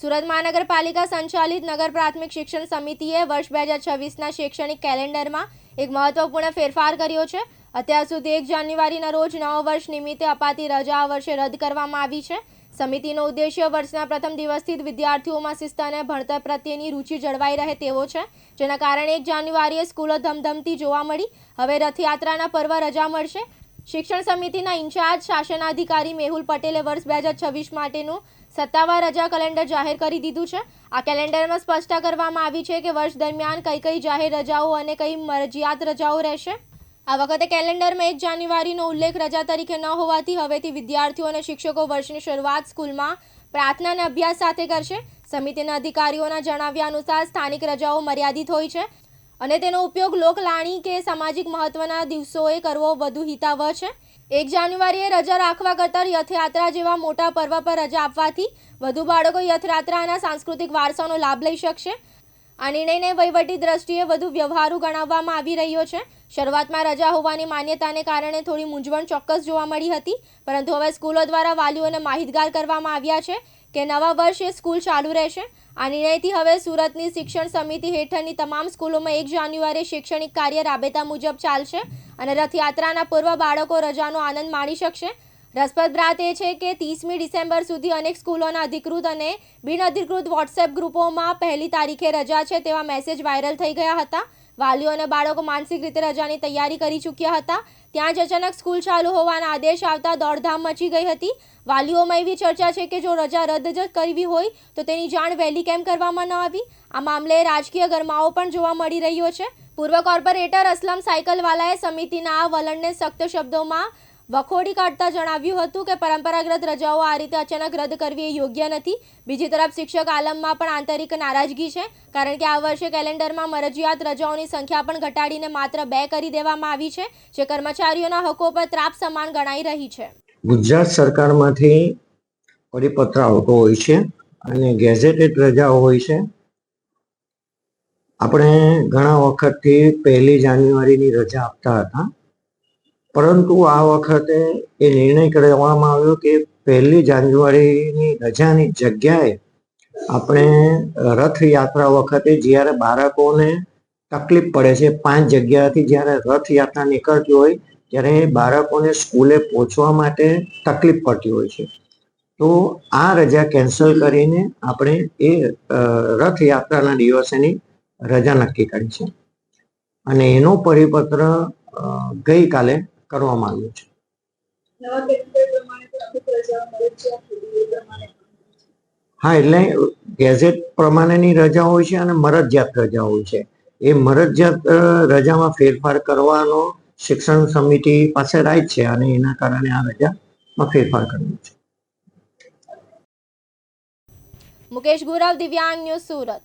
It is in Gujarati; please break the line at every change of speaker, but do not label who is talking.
સુરત મહાનગરપાલિકા સંચાલિત નગર પ્રાથમિક શિક્ષણ સમિતિએ વર્ષ 2026ના શૈક્ષણિક કેલેન્ડરમાં એક મહત્વપૂર્ણ ફેરફાર કર્યો છે। અત્યાર સુધી 1 જાન્યુઆરીના રોજ નવા વર્ષ નિમિત્તે અપાતી રજા આ વર્ષે રદ કરવામાં આવી છે। સમિતિનો ઉદ્દેશ્ય વર્ષના પ્રથમ દિવસથી જ વિદ્યાર્થીઓમાં શિસ્ત અને ભણતર પ્રત્યેની રુચિ જળવાઈ રહે તેવો છે, જેના કારણે 1 જાન્યુઆરીએ સ્કૂલો ધમધમતી જોવા મળી। હવે રથયાત્રાના પર્વ રજા મળશે। શિક્ષણ સમિતિના ઇન્ચાર્જ શાસનાધિકારી મેહુલ પટેલે વર્ષ 2026 માટેનું સત્તાવાર રજા કેલેન્ડર જાહેર કરી દીધું છે। આ કેલેન્ડરમાં સ્પષ્ટતા કરવામાં આવી છે કે વર્ષ દરમિયાન કઈ જાહેર રજાઓ અને કઈ મરજિયાત રજાઓ રહેશે। આ વખતે કેલેન્ડરમાં 1 જાન્યુઆરીનો ઉલ્લેખ રજા તરીકે ન હોવાથી હવેથી વિદ્યાર્થીઓ અને શિક્ષકો વર્ષની શરૂઆત સ્કૂલમાં પ્રાર્થના અને અભ્યાસ સાથે કરશે। સમિતિના અધિકારીઓના જણાવ્યા અનુસાર સ્થાનિક રજાઓ મર્યાદિત હોય છે અને તેનો ઉપયોગ લોકલાણી કે સામાજિક મહત્વના દિવસોએ કરવો વધુ હિતાવહ છે। 1 જાન્યુઆરીએ રજા રાખવા કરતાં રથયાત્રા જેવા મોટા પર્વ પર રજા આપવાથી વધુ બાળકો રથયાત્રાના સાંસ્કૃતિક વારસાનો લાભ લઈ શકશે। આ નિર્ણયને વહીવટી દ્રષ્ટિએ વધુ વ્યવહારુ ગણાવવામાં આવી રહ્યો છે। શરૂઆતમાં રજા હોવાની માન્યતાને કારણે થોડી મૂંઝવણ ચોક્કસ જોવા મળી હતી, પરંતુ હવે સ્કૂલો દ્વારા વાલીઓને માહિતગાર કરવામાં આવ્યા છે કે નવા વર્ષે સ્કૂલ ચાલુ રહેશે। આ નિર્ણયથી હવે સુરતની શિક્ષણ સમિતિ હેઠળની તમામ સ્કૂલોમાં 1 જાન્યુઆરીએ શૈક્ષણિક કાર્ય રાબેતા મુજબ ચાલશે અને રથયાત્રાના પૂર્વ બાળકો રજાનો આનંદ માણી શકશે। રસપ્રદ વાત એ છે કે 30મી ડિસેમ્બર સુધી અનેક સ્કૂલોના અધિકૃત અને બિનઅધિકૃત વોટ્સએપ ગ્રુપોમાં 1લી તારીખે રજા છે તેવા મેસેજ વાયરલ થઈ ગયા હતા। વાલીઓ અને બાળકો માનસિક રીતે રજાની તૈયારી કરી ચૂક્યા હતા। ત્યાં જ અચાનક સ્કૂલ ચાલુ હોવાના આદેશ આવતા દોડધામ મચી ગઈ હતી। વાલીઓમાં એવી ચર્ચા છે કે જો રજા રદ જ કરવી હોય તો તેની જાણ વહેલી કેમ કરવામાં ન આવી। આ મામલે રાજકીય ગરમાવો પણ જોવા મળી રહ્યો છે। પૂર્વ કોર્પોરેટર અસલમ સાયકલવાલાએ સમિતિના આ વલણને સખ્ત શબ્દોમાં વખોડી કાઢતા જણાવ્યું હતું કે પરંપરાગત રજાઓ આ રીતે અચાનક રદ કરવી એ યોગ્ય નથી। બીજી તરફ શિક્ષક આલમમાં પણ આંતરિક નારાજગી છે, કારણ કે આ વર્ષે કેલેન્ડરમાં મરજિયાત રજાઓની સંખ્યા પણ ઘટાડીને માત્ર 2 કરી દેવામાં આવી છે, જે કર્મચારીઓના હકો પર ત્રાપ સમાન ગણાઈ રહી છે।
ગુજરાત સરકારમાંથી પરિપત્ર આવતો હોય છે અને ગેઝેટેડ રજાઓ હોય છે। આપણે ઘણા વખતથી 1 જાન્યુઆરીની રજા આપતા હતા, પરંતુ આ વખતે એ નિર્ણય કરવામાં આવ્યો કે 1 જાન્યુઆરીની રજાની જગ્યાએ આપણે રથયાત્રા વખતે જ્યારે બાળકોને તકલીફ પડે છે, 5 જગ્યાથી જ્યારે રથયાત્રા નીકળતી હોય ત્યારે બાળકોને સ્કૂલે પહોંચવા માટે તકલીફ પડતી હોય છે, તો આ રજા કેન્સલ કરીને આપણે એ રથયાત્રાના દિવસેની રજા નક્કી કરી છે અને એનો પરિપત્ર ગઈકાલે કરવામાં આવ્યો છે। હા, એટલે ગેઝેટ પ્રમાણેની રજા હોય છે અને મરજિયાત રજા હોય છે। એ મરજિયાત રજામાં ફેરફાર કરવાનો શિક્ષણ સમિતિ પાસે રાઈટ છે અને એના કારણે આ રજામાં ફેરફાર કર્યો છે।
મુકેશ ગુરવ, દિવ્યાંગ ન્યૂઝ, સુરત।